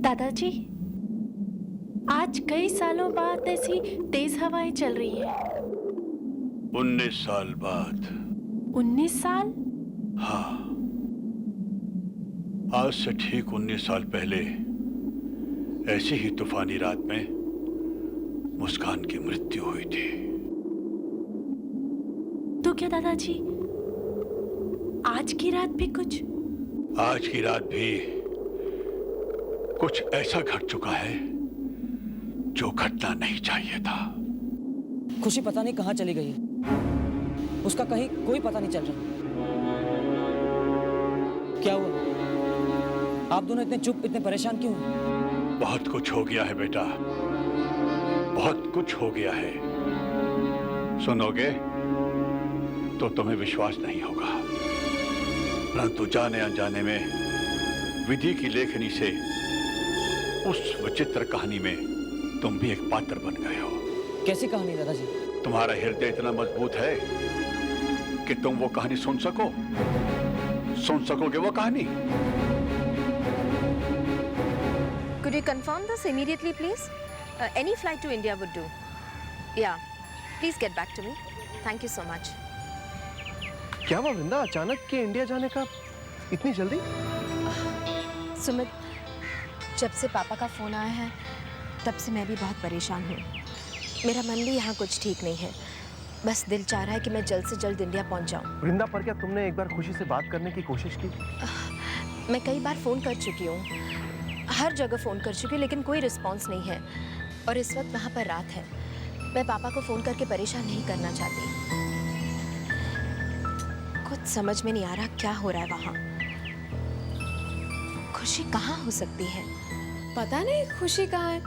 दादाजी, आज कई सालों बाद ऐसी तेज हवाएं चल रही हैं। 19 साल बाद। 19 साल? हाँ, आज से ठीक 19 साल पहले ऐसी ही तूफानी रात में मुस्कान की मृत्यु हुई थी। तो क्या दादाजी, आज की रात भी कुछ? आज की रात भी कुछ ऐसा घट चुका है जो घटना नहीं चाहिए था। खुशी पता नहीं कहाँ चली गई है, उसका कहीं कोई पता नहीं चल रहा। क्या हुआ? आप दोनों इतने चुप, इतने परेशान क्यों हैं? बहुत कुछ हो गया है बेटा, बहुत कुछ हो गया है। सुनोगे तो तुम्हें विश्वास नहीं होगा, परंतु जाने अनजाने में विधि की लेखनी से उस विचित्र कहानी में तुम भी एक पात्र बन गए हो। कैसी कहानी दादाजी? तुम्हारा हृदय इतना मजबूत है कि तुम वो कहानी सुन सकोगे वो कहानी। Could you confirm this immediately, please? Any flight to India would do. Yeah, please get back to me. Thank you so much. क्या हुआ वृंदा, अचानक के इंडिया जाने का इतनी जल्दी? सुमित, जब से पापा का फोन आया है तब से मैं भी बहुत परेशान हूँ। मेरा मन भी यहाँ कुछ ठीक नहीं है। बस दिल चाह रहा है कि मैं जल्द से जल्द इंडिया पहुँच जाऊँ। वृंदा, पर क्या तुमने एक बार खुशी से बात करने की कोशिश की? मैं कई बार फ़ोन कर चुकी हूँ, हर जगह फ़ोन कर चुकी हूँ, लेकिन कोई रिस्पॉन्स नहीं है। और इस वक्त वहाँ पर रात है। मैं पापा को फ़ोन करके परेशान नहीं करना चाहती। कुछ समझ में नहीं आ रहा क्या हो रहा है वहाँ। खुशी कहाँ हो सकती है? पता नहीं खुशी कहाँ है।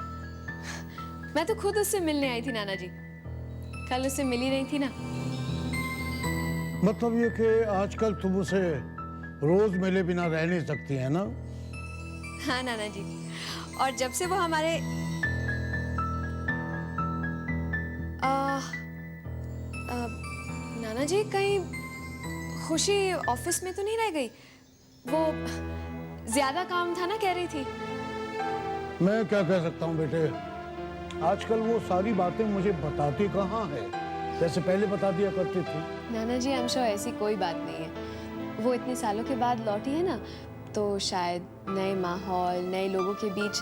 मैं तो खुद उससे मिलने आई थी नाना जी, कल उससे मिली नहीं थी ना। मतलब ये कि आजकल तुम उसे रोज मिले बिना रह नहीं सकती है ना? हाँ नाना जी, और जब से वो हमारे नाना जी, कहीं खुशी ऑफिस में तो नहीं रह गई? वो ज्यादा काम था ना, कह रही थी। मैं क्या कह सकता हूँ बेटे, आजकल वो सारी बातें मुझे बताती कहाँ है, जैसे पहले बता दिया करती थी। नाना जी, आई एम श्योर ऐसी कोई बात नहीं है। वो इतने सालों के बाद लौटी है ना, तो शायद नए माहौल, नए लोगों के बीच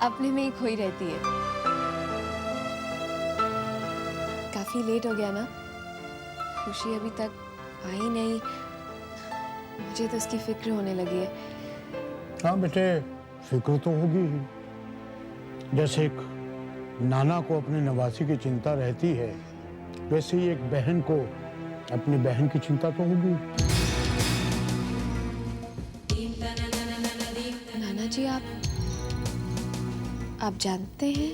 अपने में ही खोई रहती है। काफी लेट हो गया ना, खुशी अभी तक आई नहीं। मुझे तो उसकी फिक्र होने लगी है। हाँ बेटे, फिक्र तो होगी ही। जैसे एक नाना को अपने नवासी की चिंता रहती है, वैसे ही एक बहन को अपनी बहन की चिंता तो होगी। नाना जी, आप जानते हैं?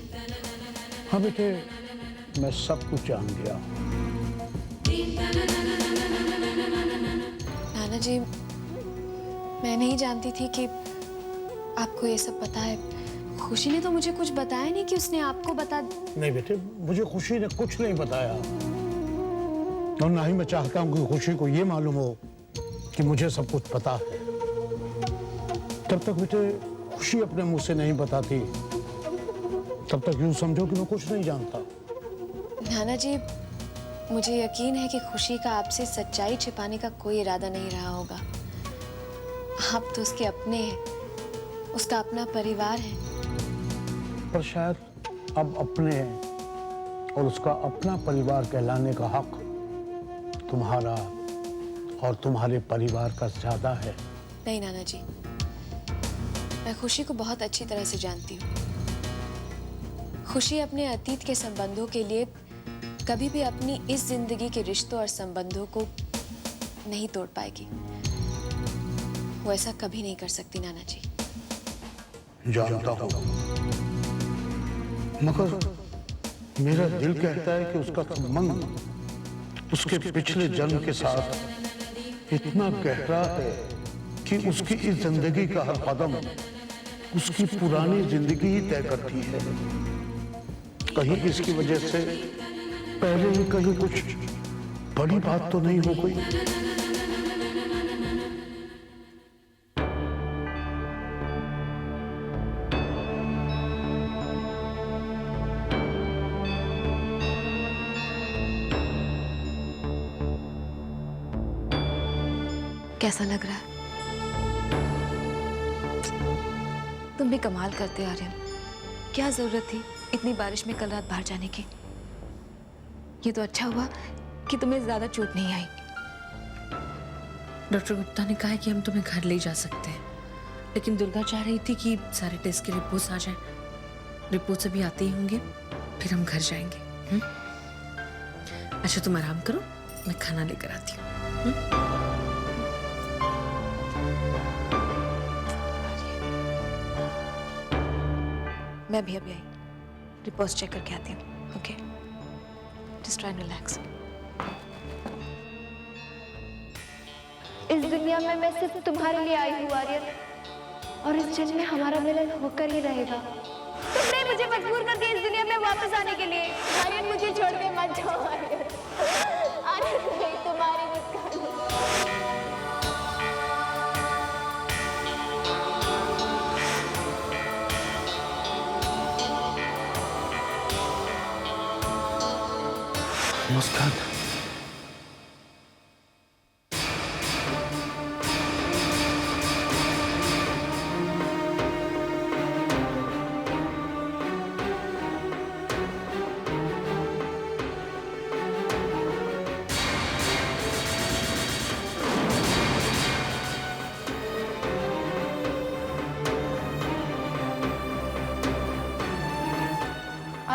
हाँ बेटे, मैं सब कुछ जान गया। नाना जी, मैं नहीं जानती थी कि आपको ये सब पता है। खुशी ने तो मुझे कुछ बताया नहीं कि उसने आपको बता। नहीं बेटे, मुझे खुशी ने कुछ नहीं बताया, और ना ही मैं चाहता हूँ कि खुशी को ये मालूम हो कि मुझे सब कुछ पता है। तब तक बेटे खुशी अपने मुंह से नहीं बताती, तब तक यूं समझो कि मैं कुछ नहीं जानता। नाना जी, मुझे यकीन है कि खुशी का आपसे सच्चाई छिपाने का कोई इरादा नहीं रहा होगा। आप तो उसके अपने हैं, उसका अपना परिवार है। पर शायद अब अपने हैं और उसका अपना परिवार कहलाने का हक तुम्हारा और तुम्हारे परिवार का ज्यादा है। नहीं नाना जी, मैं खुशी को बहुत अच्छी तरह से जानती हूँ। खुशी अपने अतीत के संबंधों के लिए कभी भी अपनी इस जिंदगी के रिश्तों और संबंधों को नहीं तोड़ पाएगी। वो ऐसा कभी नहीं कर सकती नाना जी। जानता हूँ, मगर मेरा दिल कहता है कि उसका संबंध उसके पिछले जन्म के साथ इतना गहरा है कि उसकी इस जिंदगी का हर कदम उसकी पुरानी जिंदगी ही तय करती है। कहीं इसकी वजह से पहले ही कहीं कुछ बड़ी बात तो नहीं हो गई। कैसा लग रहा है? तुम भी कमाल करते आर्यन। क्या जरूरत थी इतनी बारिश में कल रात बाहर जाने की? ये तो अच्छा हुआ कि तुम्हें ज्यादा चोट नहीं आई। डॉक्टर गुप्ता ने कहा है कि हम तुम्हें घर ले जा सकते हैं, लेकिन दुर्गा चाह रही थी कि सारे टेस्ट की रिपोर्ट्स आ जाएं। रिपोर्ट्स अभी आते ही होंगे, फिर हम घर जाएंगे। अच्छा तुम आराम करो, मैं खाना लेकर आती हूँ। मैं भी अभी आई, रिपोर्ट्स चेक करके आती हूँ। Okay, just try and relax. इस दुनिया में मैं सिर्फ तुम्हारे लिए आई हूँ आर्यन, और इस जन्म में हमारा मिलन होकर ही रहेगा। तुमने मुझे मजबूर कर दिया इस दुनिया में वापस आने के लिए। आर्यन मुझे छोड़ के मत जाओ आर्यन। आर्यन नहीं, तुम्हारी मुस्कान। मुस्कान,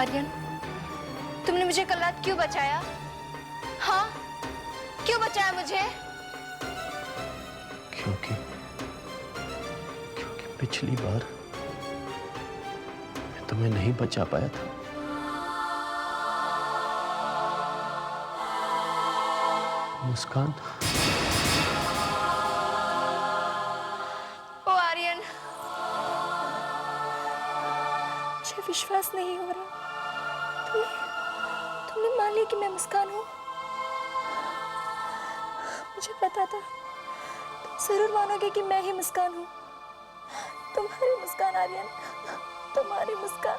आर्यन, तुमने मुझे कल रात क्यों बचाया? हाँ, क्यों बचाया मुझे? क्योंकि पिछली बार मैं तुम्हें नहीं बचा पाया था। मुस्कान, ओ आर्यन, मुझे विश्वास नहीं हो रहा। तुमने मान लिया कि मैं मुस्कान हूँ। मुझे पता था तुम जरूर मानोगे कि मैं ही मुस्कान हूँ। तुम्हारी मुस्कान आर्यन, तुम्हारी मुस्कान।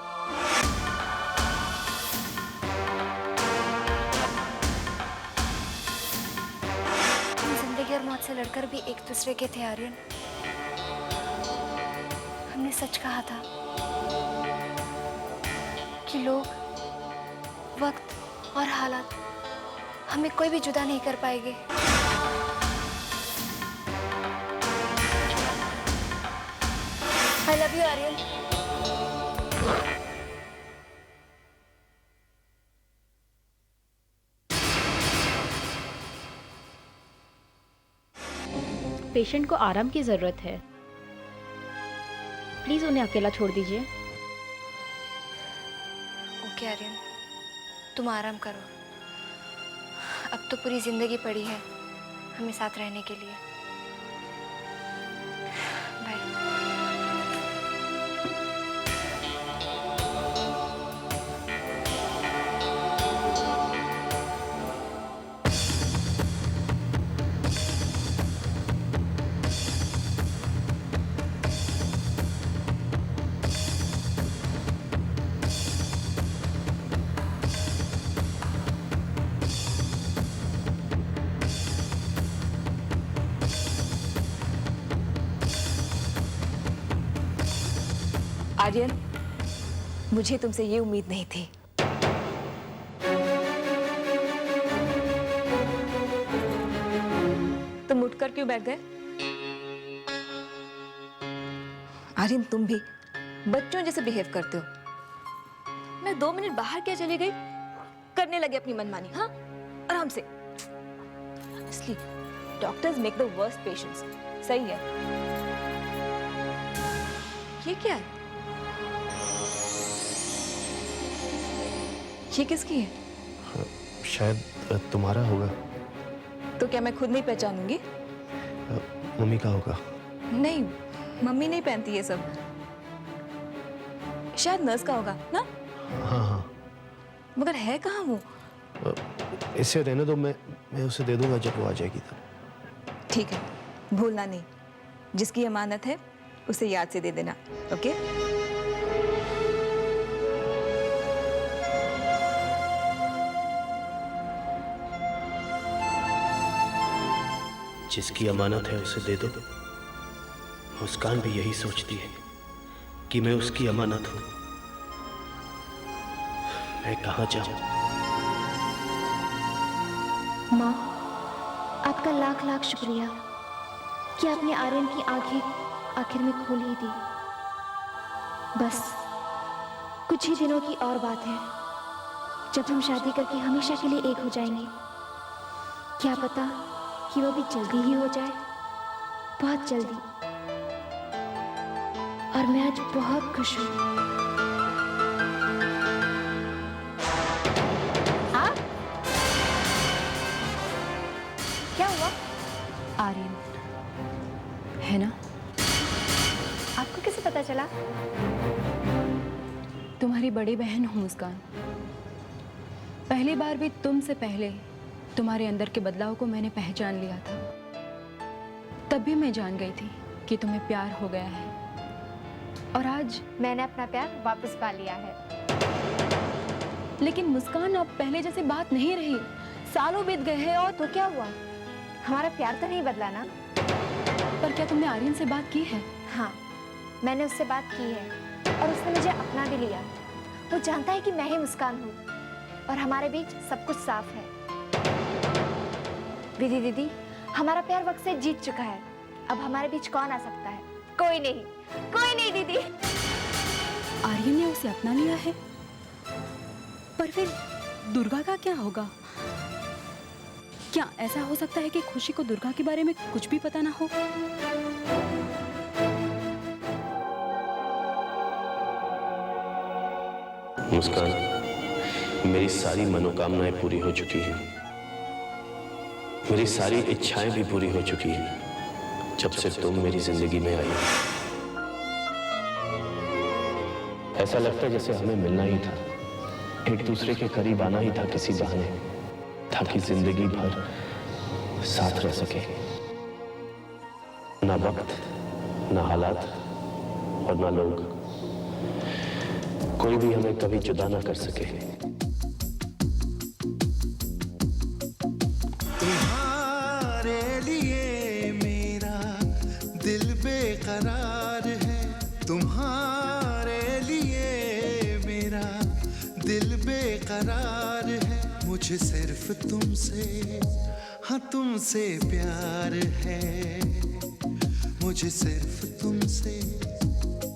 हम जिंदगी और मौत से लड़कर भी एक दूसरे के थे आर्यन। हमने सच कहा था कि लोग, वक्त और हालात हमें कोई भी जुदा नहीं कर पाएंगे। I love you, Aryan. Patient को आराम की ज़रूरत है, प्लीज़ उन्हें अकेला छोड़ दीजिए। ओके आर्यन, तुम आराम करो। अब तो पूरी जिंदगी पड़ी है हमें साथ रहने के लिए। बाय। आर्यन, मुझे तुमसे ये उम्मीद नहीं थी। तुम उठकर क्यों बैठ गए? आर्यन, तुम भी बच्चों जैसे बिहेव करते हो। मैं 2 मिनट बाहर क्या चली गई, करने लगे अपनी मनमानी। हाँ, आराम से। Honestly, doctors make the worst patients. सही है। ये क्या है? ये किसकी है? शायद तुम्हारा होगा। तो क्या मैं खुद नहीं पहचानूंगी? मम्मी का होगा। नहीं, मम्मी नहीं पहनती ये सब। शायद नर्स का होगा ना? हाँ हाँ। मगर है कहाँ वो? इसे रहने दो, मैं उसे दे दूंगा जब वो आ जाएगी तब। ठीक है, भूलना नहीं। जिसकी अमानत है उसे याद से दे देना। ओके? जिसकी अमानत है उसे दे दो। मुस्कान भी यही सोचती है कि मैं उसकी अमानत हूं। मैं कहां जाऊं? माँ, आपका लाख लाख शुक्रिया कि आपने आर्यन की आंखें आखिर में खोल ही दी। बस कुछ ही दिनों की और बात है जब हम शादी करके हमेशा के लिए एक हो जाएंगे। क्या पता कि वो भी जल्दी ही हो जाए, बहुत जल्दी। और मैं आज बहुत खुश हूँ। आप? क्या हुआ? आर्यन है ना? आपको कैसे पता चला? तुम्हारी बड़ी बहन हूँ मुस्कान। पहली बार भी तुमसे पहले तुम्हारे अंदर के बदलाव को मैंने पहचान लिया था। तब भी मैं जान गई थी कि तुम्हें प्यार हो गया है, और आज मैंने अपना प्यार वापस पा लिया है। लेकिन मुस्कान, अब पहले जैसी बात नहीं रही। सालों बीत गए हैं। और तो क्या हुआ? हमारा प्यार तो नहीं बदला ना? पर क्या तुमने आर्यन से बात की है? हाँ, मैंने उससे बात की है और उसने मुझे अपना भी लिया। वो जानता है कि मैं ही मुस्कान हूँ और हमारे बीच सब कुछ साफ है। विधि दीदी, हमारा प्यार वक्त से जीत चुका है। अब हमारे बीच कौन आ सकता है? कोई नहीं, कोई नहीं दीदी। आर्यन ने उसे अपना लिया है, पर फिर दुर्गा का क्या होगा? क्या ऐसा हो सकता है कि खुशी को दुर्गा के बारे में कुछ भी पता ना हो? मुस्कान, मेरी सारी मनोकामनाएं पूरी हो चुकी हैं। मेरी सारी इच्छाएं भी पूरी हो चुकी हैं जब से तुम मेरी जिंदगी में आई। ऐसा लगता है जैसे हमें मिलना ही था, एक दूसरे के करीब आना ही था किसी बहाने, ताकि जिंदगी भर साथ रह सके। ना वक्त, ना हालात और ना लोग, कोई भी हमें कभी जुदा ना कर सके। तुम्हारे लिए मेरा दिल बेकरार है, तुम्हारे लिए मेरा दिल बेकरार है। मुझे सिर्फ तुमसे, हाँ तुमसे प्यार है। मुझे सिर्फ तुमसे,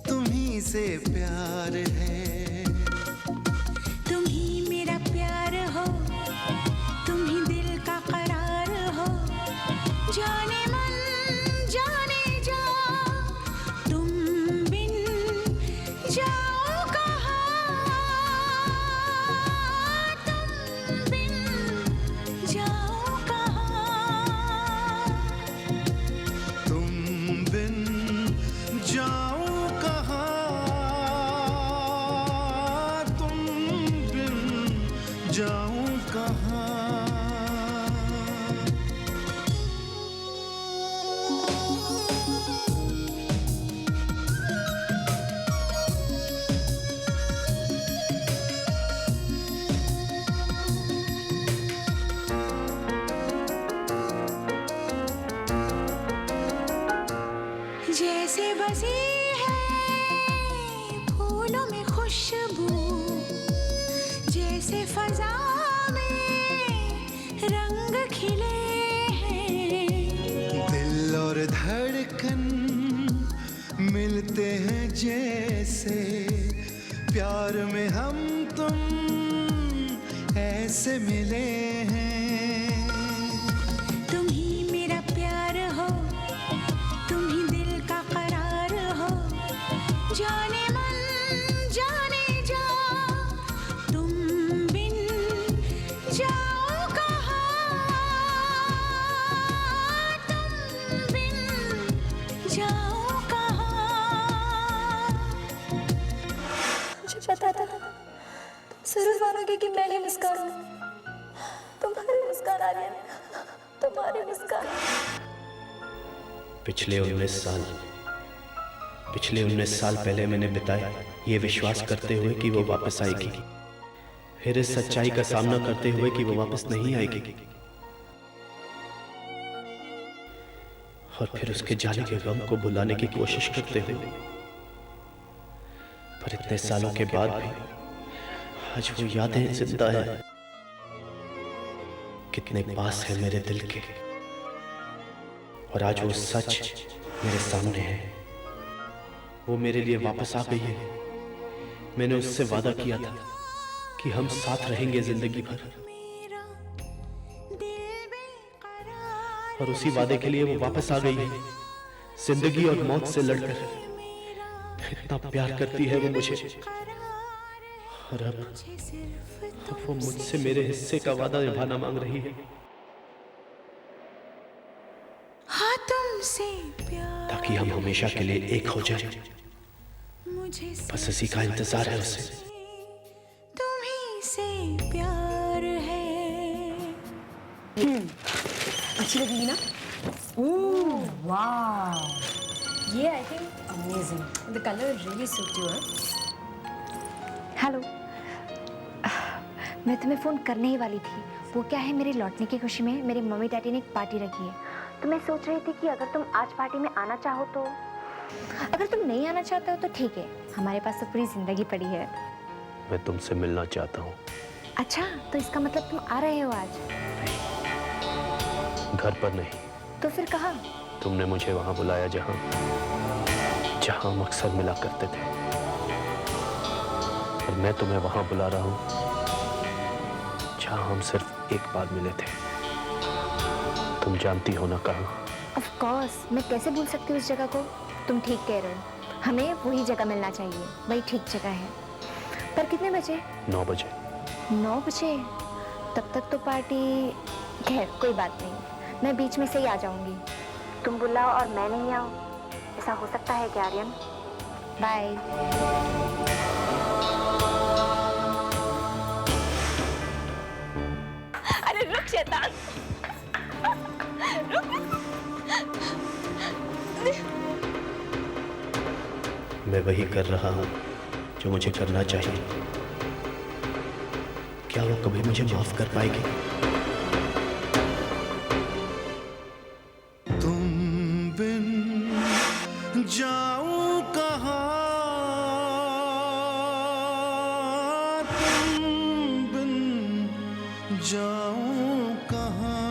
तुम्ही से प्यार है। तुम ही मेरा प्यार हो, तुम ही दिल का करार हो। जाने मन जाने जा, तुम बिन जाओ कहाँ, तुम बिन जाओ कहाँ, तुम बिन जाऊं कहाँ, तुम बिन जाऊं कहाँ। जैसे बसी है फूलों में खुशबू, जैसे फजा में रंग खिले हैं। दिल और धड़कन मिलते हैं जैसे, प्यार में हम तुम ऐसे मिले हैं। तुम ही मेरा प्यार हो, तुम ही दिल का करार हो। जाने मन जाने जा, तुम बिन जाओ कहाँ, तुम बिन जाओ कहाँ। मुझे पता था तुम जरूर मानोगे कि मैं ही मुस्कान हूँ। तुम्हारी मुस्कान आर्यन, तुम्हारी मुस्कान। पिछले 19 साल पहले मैंने बिताए ये विश्वास करते हुए कि वो वापस आएगी, फिर इस सच्चाई का सामना करते हुए कि वो वापस नहीं आएगी। और फिर उसके जाने के गम को भुलाने की कोशिश करते हुए, पर इतने सालों के बाद भी आज वो यादें जिंदा है। कितने पास है मेरे दिल के, और आज वो सच मेरे सामने है। वो मेरे लिए वापस आ गई है। मैंने उससे वादा किया था कि हम साथ रहेंगे जिंदगी भर, और उसी वादे के लिए वो वापस आ गई है, जिंदगी और मौत से लड़कर। इतना प्यार करती है वो मुझे, और अब वो मुझसे मेरे हिस्से का वादा निभाना मांग रही है, हाँ तुमसे प्यार ताकि हम हमेशा के लिए एक हो जाएं। मुझे बस इसी का इंतजार है उसे। तुम्ही से प्यार है। अच्छी लगेगी ना? ओह वाह, ये I think amazing. The colour really suit you. Hello, मैं तुम्हें फ़ोन करने ही वाली थी। वो क्या है, मेरे लौटने की खुशी में मेरे मम्मी डैडी ने एक पार्टी रखी है, तो मैं सोच रही थी कि अगर तुम आज पार्टी में आना चाहो तो। अगर तुम नहीं आना चाहते हो तो ठीक है, हमारे पास तो पूरी ज़िंदगी पड़ी है। मैं तुमसे मिलना चाहता हूँ। अच्छा, तो इसका मतलब तुम आ रहे हो आज? घर पर नहीं, तो फिर कहाँ? तुमने मुझे वहां बुलाया जहां हम अक्सर मिला करते थे, और मैं तुम्हें वहां बुला रहा हूं जहां हम सिर्फ एक बार मिले थे। तुम जानती हो ना कहाँ? ऑफ कोर्स, मैं कैसे भूल सकती हूँ उस जगह को। तुम ठीक कह रहे हो, हमें वही जगह मिलना चाहिए, वही ठीक जगह है। पर कितने बजे? 9 बजे। 9 बजे? तब तक तो पार्टी। खैर कोई बात नहीं, मैं बीच में से ही आ जाऊंगी। तुम बुलाओ और मैं नहीं आऊँ, ऐसा हो सकता है क्या आर्यन? बाय। अरे रुक शैतान, रुक। मैं वही कर रहा हूं जो मुझे करना चाहिए। क्या वो कभी मुझे माफ कर पाएगी? तुम बिन जाऊं कहाँ, तुम बिन जाऊं कहाँ।